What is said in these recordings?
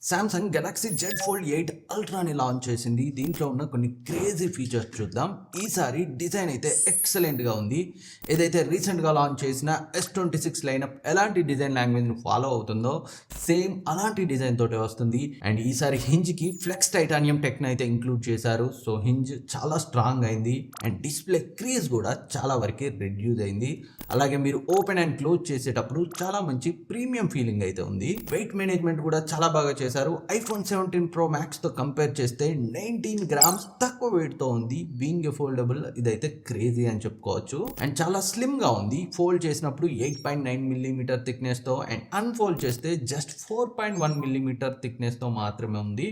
Samsung Galaxy Z Fold 8 అల్ట్రాని launch చేసింది. దీంట్లో ఉన్న కొన్ని క్రేజీ ఫీచర్స్ చూద్దాం. ఈసారి డిజైన్ అయితే ఎక్సలెంట్గా ఉంది. ఏదైతే రీసెంట్గా లాంచ్ చేసిన S26 లైనప్ ఎలాంటి డిజైన్ లాంగ్వేజ్ని ఫాలో అవుతుందో సేమ్ అలాంటి డిజైన్ తోటే వస్తుంది. అండ్ ఈసారి హింజ్కి ఫ్లెక్స్ టైటానియం టెక్ని అయితే ఇంక్లూడ్ చేశారు. సో హింజ్ చాలా స్ట్రాంగ్ అయింది అండ్ డిస్ప్లే క్రీజ్ కూడా చాలా వరకు రెడ్యూస్ అయింది. అలాగే మీరు ఓపెన్ అండ్ క్లోజ్ చేసేటప్పుడు చాలా మంచి ప్రీమియం ఫీలింగ్ అయితే ఉంది. వెయిట్ మేనేజ్మెంట్ కూడా చాలా బాగా చేశారు. iPhone 17 Pro Max తో కంపేర్ చేస్తే 19 గ్రామ్స్ తక్కువ వెయిట్ తో ఉంది. బీయింగ్ ఫోల్డబుల్ ఇదైతే క్రేజీ అని చెప్పుకోవచ్చు. అండ్ చాలా స్లిమ్ గా ఉంది. ఫోల్డ్ చేసినప్పుడు 8.9 మిల్లీమీటర్ థిక్నెస్ తో అండ్ అన్ఫోల్డ్ చేస్తే జస్ట్ 4.1 మిల్లీమీటర్ థిక్నెస్ తో మాత్రమే ఉంది.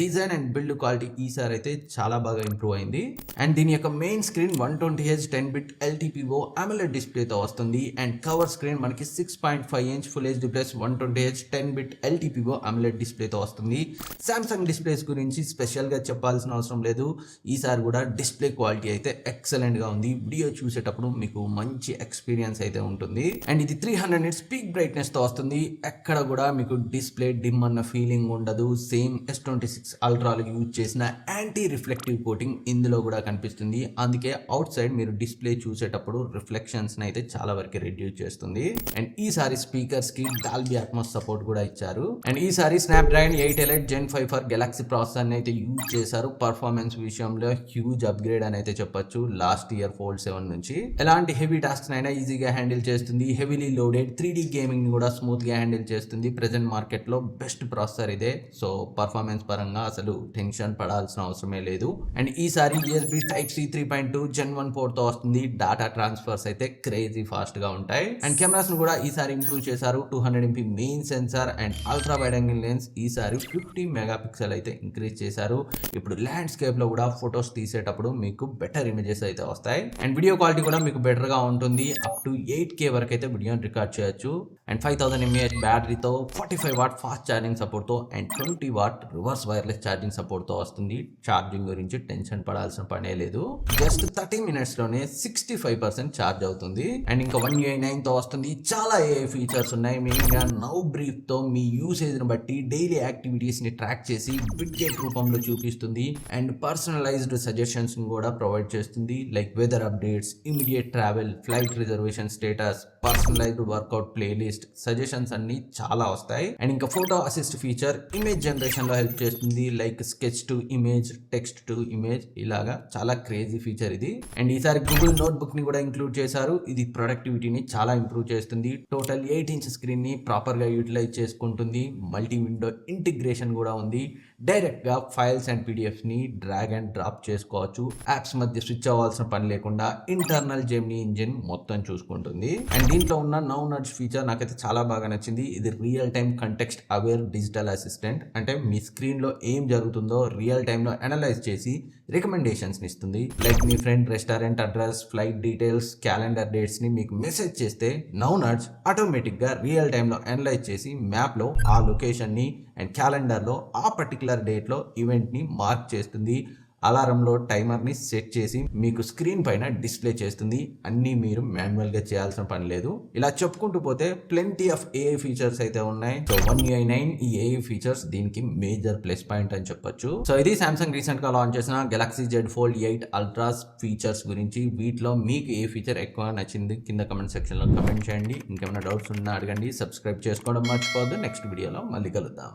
డిజైన్ అండ్ బిల్డ్ క్వాలిటీ ఈసారి అయితే చాలా బాగా ఇంప్రూవ్ అయింది. అండ్ దీని యొక్క main screen 120Hz 10-bit LTPO AMOLED display తో వస్తుంది. అండ్ కవర్ స్క్రీన్ మనకి 6.5 inch full HD plus 120Hz 10-bit LTPO AMOLED display తో వస్తుంది. సామ్సంగ్ డిస్ప్లేస్ గురించి స్పెషల్ గా చెప్పాల్సిన అవసరం లేదు. ఈసారి కూడా డిస్ప్లే క్వాలిటీ అయితే ఎక్సలెంట్ గా ఉంది. వీడియో చూసేటప్పుడు మీకు మంచి ఎక్స్పీరియన్స్ అయితే ఉంటుంది. అండ్ ఇది 300 నిట్స్ పీక్ బ్రైట్నెస్ తో వస్తుంది. ఎక్కడ కూడా మీకు డిస్ప్లే డిమ్ అన్న ఫీలింగ్ ఉండదు. సేమ్ S26 అల్ట్రాలో యూజ్ చేసిన యాంటీ రిఫ్లెక్టివ్ కోటింగ్ ఇందులో కూడా కనిపిస్తుంది. అందుకే అవుట్ సైడ్ మీరు డిస్ప్లే చూసేటప్పుడు రిఫ్లెక్షన్స్ అయితే చాలా వరకు రెడ్యూస్ చేస్తుంది. అండ్ ఈసారి స్పీకర్స్ కి డాల్బీ అట్మాస్ సపోర్ట్ కూడా ఇచ్చారు. అండ్ ఈసారి Snapdragon 8 Elite Gen 5 for Galaxy processor అయితే యూజ్ చేశారు. పర్ఫార్మెన్స్ విషయంలో హ్యూజ్ అప్గ్రేడ్ అని అయితే చెప్పొచ్చు లాస్ట్ ఇయర్ ఫోల్డ్ 7 నుంచి. ఎలాంటి హెవీ టాస్క్స్ అయినా ఈజీగా హ్యాండిల్ చేస్తుంది. హెవీలీ లోడెడ్ 3D గేమింగ్ ని కూడా స్మూత్ గా హ్యాండిల్ చేస్తుంది. ప్రెజెంట్ మార్కెట్ లో బెస్ట్ ప్రాసెసర్ ఇదే. సో పర్ఫార్మెన్స్ పరంగా అసలు టెన్షన్ పడాల్సిన అవసరమే లేదు. అండ్ ఈసారి USB Type-C 3.2 Gen 1 పోర్ట్ తో వస్తుంది. డాటా ట్రాన్స్ఫర్స్ అయితే క్రేజీ ఫాస్ట్ గా ఉంటాయి. అండ్ కెమెరాస్ ను కూడా ఈసారి ఇంప్రూవ్ చేశారు. 200MP main censor and ultra wide angle lens ఈసారి 50 మెగాపిక్సెల్ అయితే ఇంక్రీజ్ చేశారు. ఇప్పుడు ల్యాండ్స్కేప్ లో కూడా ఫొటోస్ తీసేటప్పుడు మీకు బెటర్ ఇమేజెస్ అయితే వస్తాయి. అండ్ వీడియో క్వాలిటీ కూడా మీకు బెటర్ గా ఉంటుంది. అప్ టు 8K వరకు అయితే వీడియోని రికార్డ్ చేయొచ్చు. అండ్ 5000 mAh బ్యాటరీతో 45 వాట్ ఫాస్ట్ ఛార్జింగ్ సపోర్ట్ తో and 20 watt reverse wireless charging support తో వస్తుంది. ఛార్జింగ్ గురించి టెన్షన్ పడాల్సిన పనే లేదు. జస్ట్ 30 మినిట్స్ లోనే 65% ఛార్జ్ అవుతుంది. అండ్ ఇంకా 1 UI 9 తో వస్తుంది. చాలా AI ఫీచర్స్ ఉన్నాయి. మెయిన్ గా నౌ బ్రీఫ్ తో మీ యూసేజ్ ని బట్టి డైలీ యాక్టివిటీస్ ని ట్రాక్ చేసి విడ్జెట్ రూపంలో చూపిస్తుంది. అండ్ పర్సనలైజ్డ్ సజెషన్స్ ని కూడా ప్రొవైడ్ చేస్తుంది. Like weather updates, immediate travel, flight reservation status, personalised workout playlist suggestions అన్ని చాలా వస్తాయి. అండ్ ఇంకా photo assist feature image generation లో హెల్ప్ చేస్తుంది. Like sketch to image, text to image, ఇలాగా చాలా క్రేజీ ఫీచర్ ఇది. అండ్ ఈసారి గూగుల్ నోట్ బుక్ ని కూడా ఇంక్లూడ్ చేశారు. ఇది ప్రొడక్టివిటీని చాలా ఇంప్రూవ్ చేస్తుంది. టోటల్ 8 ఇంచ్ స్క్రీన్ ని ప్రాపర్ గా యూటిలైజ్ చేసుకుంటుంది. మల్టీ విండో ఇంటిగ్రేషన్ కూడా ఉంది. డైరెక్ట్ గా ఫైల్స్ అండ్ PDFs ని డ్రాగ్ అండ్ డ్రాప్ చేసుకోవచ్చు. యాప్స్ మధ్య స్విచ్ అవ్వాల్సిన పని లేకుండా ఇంటర్నల్ జెమినీ ఇంజిన్ మొత్తం చూసుకుంటుంది. అండ్ దీంట్లో ఉన్న నౌ నడ్జ్ ఫీచర్ నాకైతే చాలా బాగా నచ్చింది. ఇది real time context aware digital assistant. అంటే మీ స్క్రీన్ లో ఏం జరుగుతుందో రియల్ టైమ్ లో అనలైజ్ చేసి రికమెండేషన్స్ ఇస్తుంది. లైక్ మీ friend restaurant address, flight details, calendar dates ని మీకు మెసేజ్ చేస్తే నౌ నడ్జ్ ఆటోమేటిక్ గా రియల్ టైమ్ లో అనలైజ్ చేసి మ్యాప్ లో ఆ లొకేషన్ ని అండ్ క్యాలెండర్ లో ఆ పర్టికులర్ డేట్ లో ఈవెంట్ ని మార్క్ చేస్తుంది. అలారంలో టైమర్ని సెట్ చేసి మీకు స్క్రీన్ పైన డిస్ప్లే చేస్తుంది. అన్నీ మీరు మాన్యువల్గా చేయాల్సిన పని లేదు. ఇలా చెప్పుకుంటూ పోతే ప్లెంటీ ఆఫ్ AI ఫీచర్స్ అయితే ఉన్నాయి. సో 1 UI 9 ఈ AI ఫీచర్స్ దీనికి మేజర్ ప్లస్ పాయింట్ అని చెప్పొచ్చు. సో ఇది సామ్సంగ్ రీసెంట్ గా లాంచ్ చేసిన Galaxy Z Fold 8 ultras features గురించి. వీటిలో మీకు ఏ ఫీచర్ ఎక్కువ నచ్చింది కింద కమెంట్ సెక్షన్ లో కమెంట్ చేయండి. ఇంకేమైనా డౌట్స్ ఉన్నా అడగండి. సబ్స్క్రైబ్ చేసుకోవడం మర్చిపోవద్దు. నెక్స్ట్ వీడియోలో మళ్ళీ కలుద్దాం.